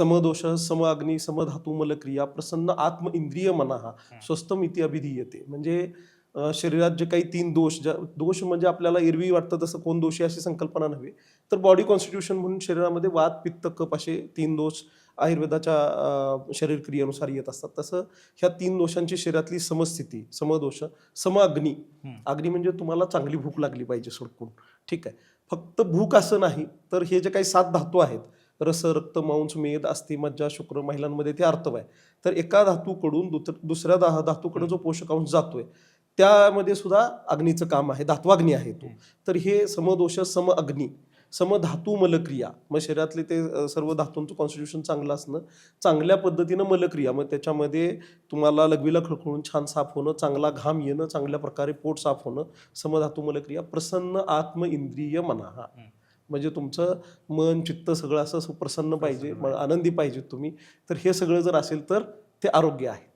समदोष सम अग्नी समधातू मलक्रिया प्रसन्न आत्म इंद्रिय मनाहा स्वस्तम इति अभिधीयते. म्हणजे शरीरात जे काही 3 दोष, दोष म्हणजे आपल्याला एरवी वाटतं तसं कोण दोषी अशी संकल्पना नव्हे, तर बॉडी कॉन्स्टिट्यूशन म्हणून शरीरामध्ये वात पित्त कफ असे 3 दोष आयुर्वेदाच्या शरीर क्रियेनुसार येत असतात. तसं ह्या 3 दोषांची शरीरातली समस्थिती, समदोष, सम अग्नी. अग्नी म्हणजे तुम्हाला चांगली भूक लागली पाहिजे सडकून, ठीक आहे. फक्त भूक असं नाही, तर हे जे काही 7 धातू आहेत, रस रक्त मांस मेद अस्थि मज्जा शुक्र, महिलांमध्ये ते आर्तव आहे. तर एका धातूकडून दुसऱ्या धातूकडे जो पोषकांश जातोय त्यामध्ये सुद्धा अग्नीचं काम आहे, धात्वाग्नी आहे तो. तर हे समदोष सम अग्नी समधातू मलक्रिया, मग शरीरातले ते सर्व धातूंचं कॉन्स्टिट्यूशन चांगलं असणं, चांगल्या पद्धतीनं मलक्रिया, मग त्याच्यामध्ये तुम्हाला लघवीला खळखळून छान साफ होणं, चांगला घाम येणं, चांगल्या प्रकारे पोट साफ होणं, समधातू मलक्रिया प्रसन्न आत्म इंद्रिय मनाहा. म्हणजे तुमचं मन चित्त सगळं असं प्रसन्न पाहिजे, आनंदी पाहिजे तुम्ही. तर हे सगळं जर असेल तर ते आरोग्य आहे.